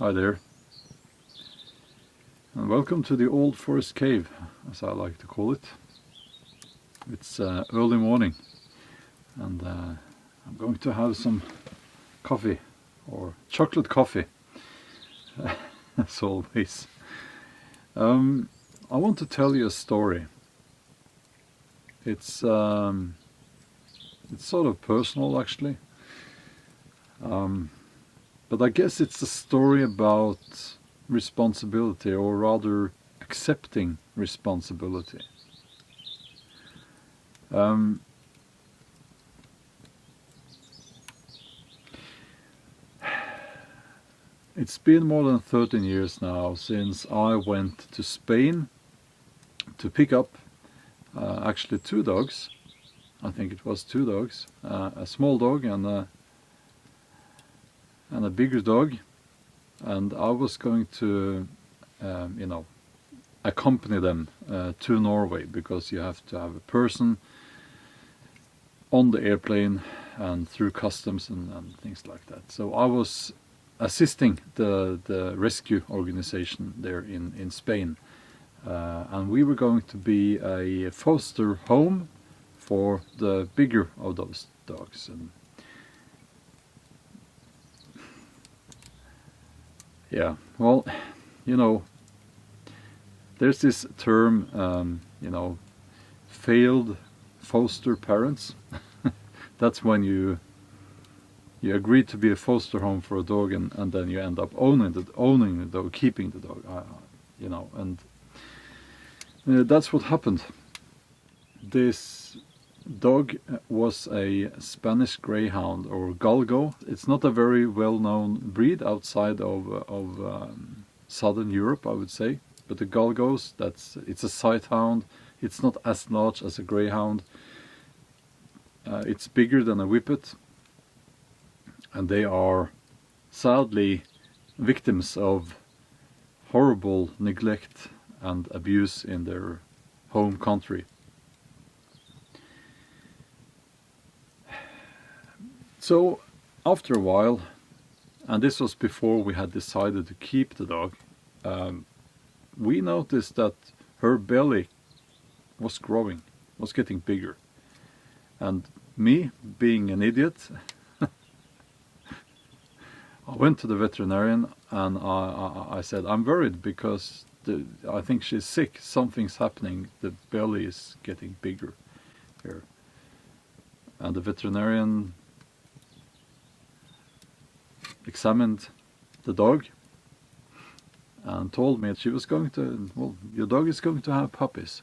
Hi there, and welcome to the Old Forest Cave, as I like to call it. It's early morning, and I'm going to have some coffee, or chocolate coffee, as always. I want to tell you a story. It's sort of personal, actually. But I guess it's a story about responsibility, or rather accepting responsibility. It's been more than 13 years now since I went to Spain to pick up actually two dogs. I think it was two dogs, a small dog and a bigger dog, and I was going to accompany them to Norway, because you have to have a person on the airplane and through customs and things like that. So I was assisting the rescue organization there in Spain, and we were going to be a foster home for the bigger of those dogs. And yeah, well, there's this term, failed foster parents. That's when you agree to be a foster home for a dog, and then you end up owning the dog, keeping the dog, and that's what happened. This dog was a Spanish Greyhound, or Galgo. It's not a very well-known breed outside of Southern Europe, I would say. But the Galgos, it's a Sighthound. It's not as large as a Greyhound. It's bigger than a Whippet, and they are sadly victims of horrible neglect and abuse in their home country. So after a while, and this was before we had decided to keep the dog, we noticed that her belly was growing, was getting bigger. And me, being an idiot, I went to the veterinarian and I said, I'm worried because I think she's sick, something's happening, the belly is getting bigger here. And the veterinarian examined the dog and told me she was going to, your dog is going to have puppies.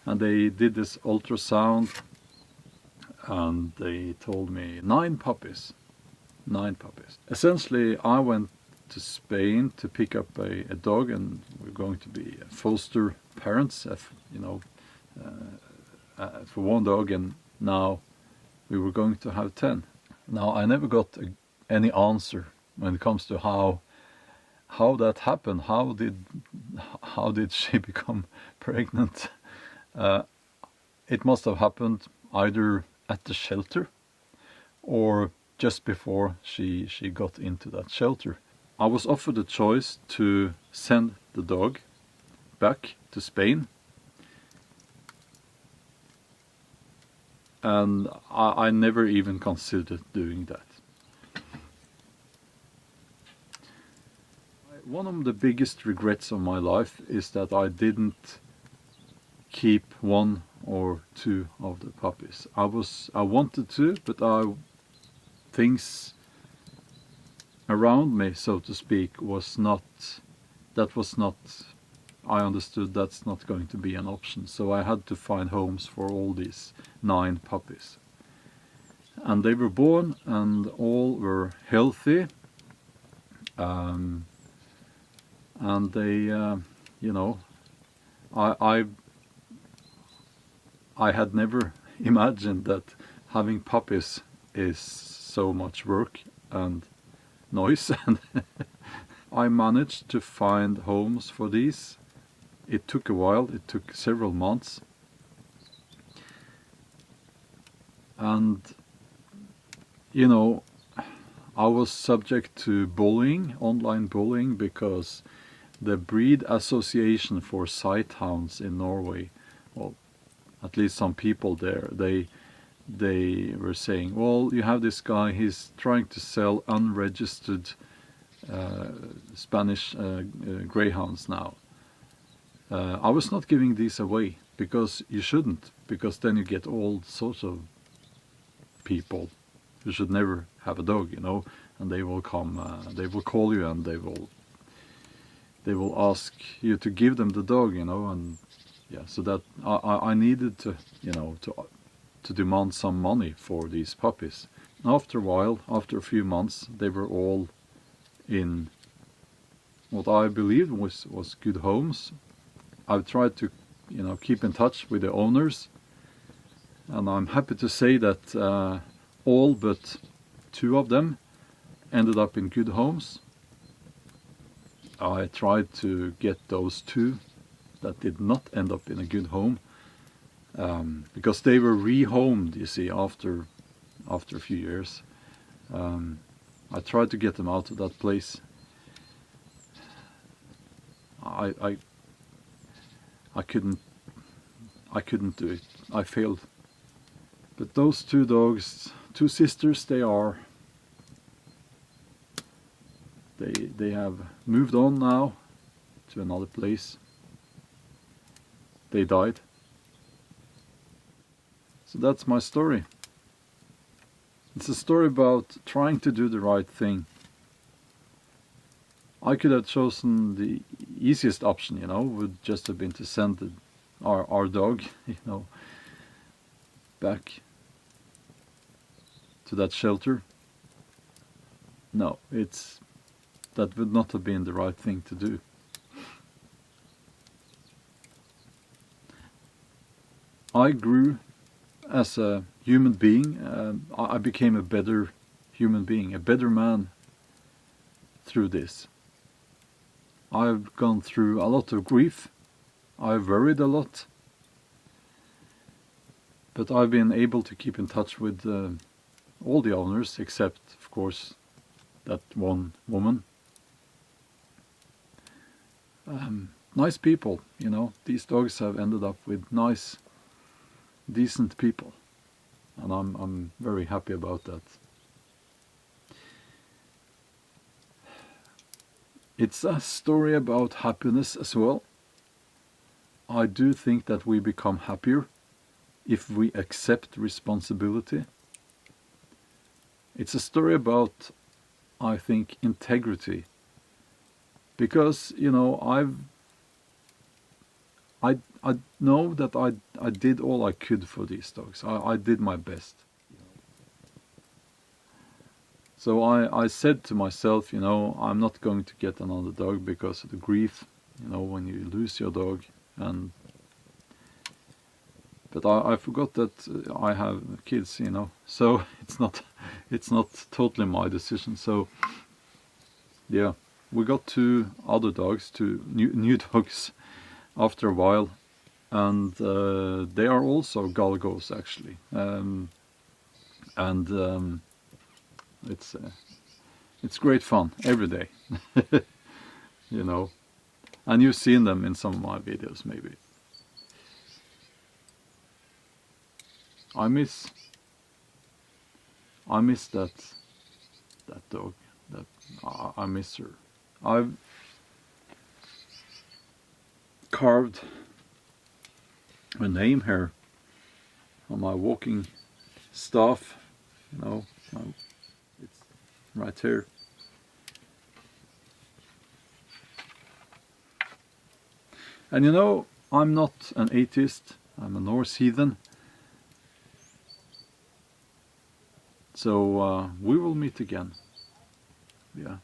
And they did this ultrasound, and they told me 9 puppies. 9 puppies. Essentially, I went to Spain to pick up a dog, and we're going to be foster parents, for one dog, and now we were going to have 10. Now, I never got any answer when it comes to how that happened. How did she become pregnant? It must have happened either at the shelter or just before she got into that shelter. I was offered a choice to send the dog back to Spain, and I never even considered doing that. One of the biggest regrets of my life is that I didn't keep 1 or 2 of the puppies. I wanted to, but things around me, so to speak, I understood that's not going to be an option. So I had to find homes for all these 9 puppies. And they were born, and all were healthy. And they, I had never imagined that having puppies is so much work and noise. And I managed to find homes for these. It took a while, it took several months. And I was subject to bullying, online bullying, because the breed association for sighthounds in Norway, well, at least some people there, they were saying, well, you have this guy, he's trying to sell unregistered Spanish greyhounds now. I was not giving these away, because you shouldn't, because then you get all sorts of people who should never have a dog, you know, and they will come, they will call you, and they will ask you to give them the dog, you know, and yeah, so that I needed to, you know, to demand some money for these puppies. After a while, after a few months, they were all in what I believed was good homes. I've tried to, you know, keep in touch with the owners, and I'm happy to say that all but 2 of them ended up in good homes. I tried to get those 2 that did not end up in a good home, because they were rehomed, you see, after a few years. I tried to get them out of that place. I couldn't do it. I failed. But those 2 dogs, 2 sisters, they have moved on now to another place. They died. So that's my story. It's a story about trying to do the right thing. I could have chosen the easiest option, you know, would just have been to send our dog, you know, back to that shelter. No, that would not have been the right thing to do. I grew as a human being. I became a better human being, a better man through this. I've gone through a lot of grief. I've worried a lot. But I've been able to keep in touch with all the owners, except, of course, that one woman. Nice people, you know. These dogs have ended up with nice, decent people, and I'm very happy about that. It's a story about happiness as well. I do think that we become happier if we accept responsibility. It's a story about, I think, integrity. Because, you know, I know that I did all I could for these dogs. I did my best. So I said to myself, you know, I'm not going to get another dog because of the grief, you know, when you lose your dog. But I forgot that I have kids, you know, so it's not totally my decision. So yeah, we got 2 other dogs, 2 new dogs after a while, and they are also galgos actually, it's great fun every day, you know, and you've seen them in some of my videos maybe. I miss that dog. I miss her. I've carved a name here on my walking staff, you know, it's right here. And you know, I'm not an atheist, I'm a Norse heathen. So we will meet again. Yeah.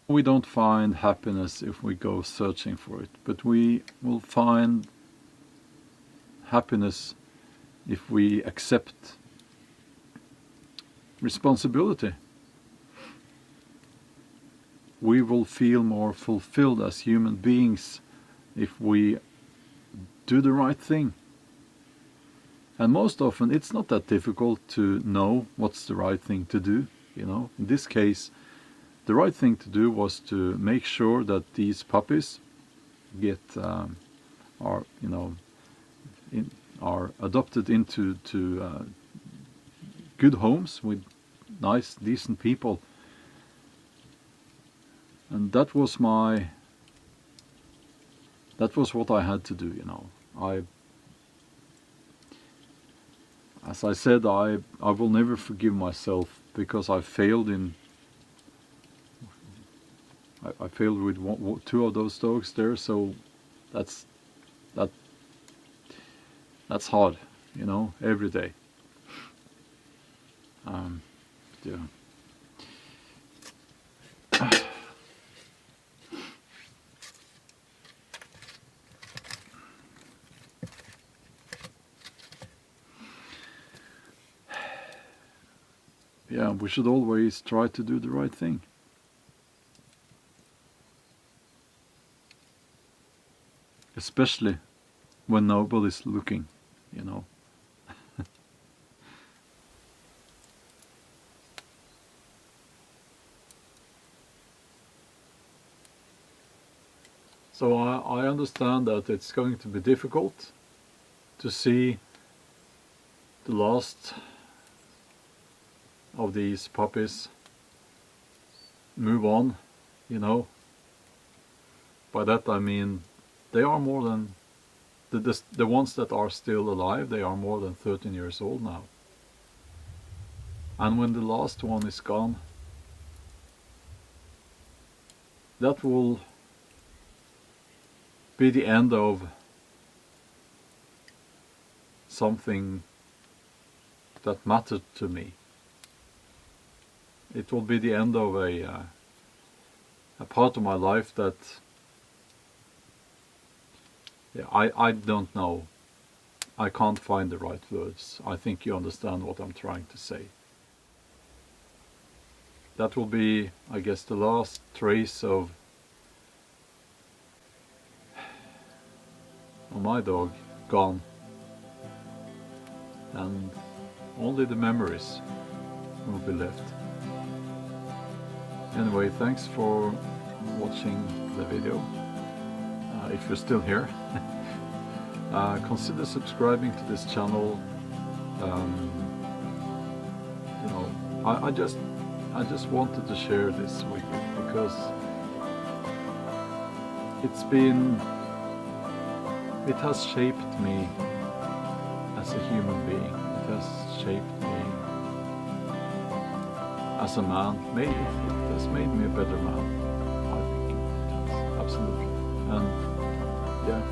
We don't find happiness if we go searching for it, but we will find happiness if we accept responsibility. We will feel more fulfilled as human beings if we do the right thing. And most often it's not that difficult to know what's the right thing to do. You know, in this case, the right thing to do was to make sure that these puppies get are adopted into good homes with nice, decent people, and that was what I had to do. You know, as I said, I will never forgive myself because I failed I failed with two of those dogs there, so that's hard, you know, every day. Yeah. Yeah, we should always try to do the right thing. Especially when nobody's looking, you know. So I understand that it's going to be difficult to see the last of these puppies move on, you know. By that I mean they are more than the ones that are still alive, they are more than 13 years old now. And when the last one is gone, that will be the end of something that mattered to me. It will be the end of a part of my life that, yeah, I don't know. I can't find the right words. I think you understand what I'm trying to say. That will be, I guess, the last trace of my dog gone, and only the memories will be left. Anyway, thanks for watching the video. If you're still here, consider subscribing to this channel. You know, I just wanted to share this with you because it has shaped me as a human being. It has shaped me as a man. It has made me a better man, I think. It has, absolutely. And yeah.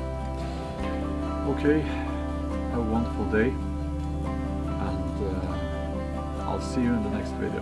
Okay, have a wonderful day, and I'll see you in the next video.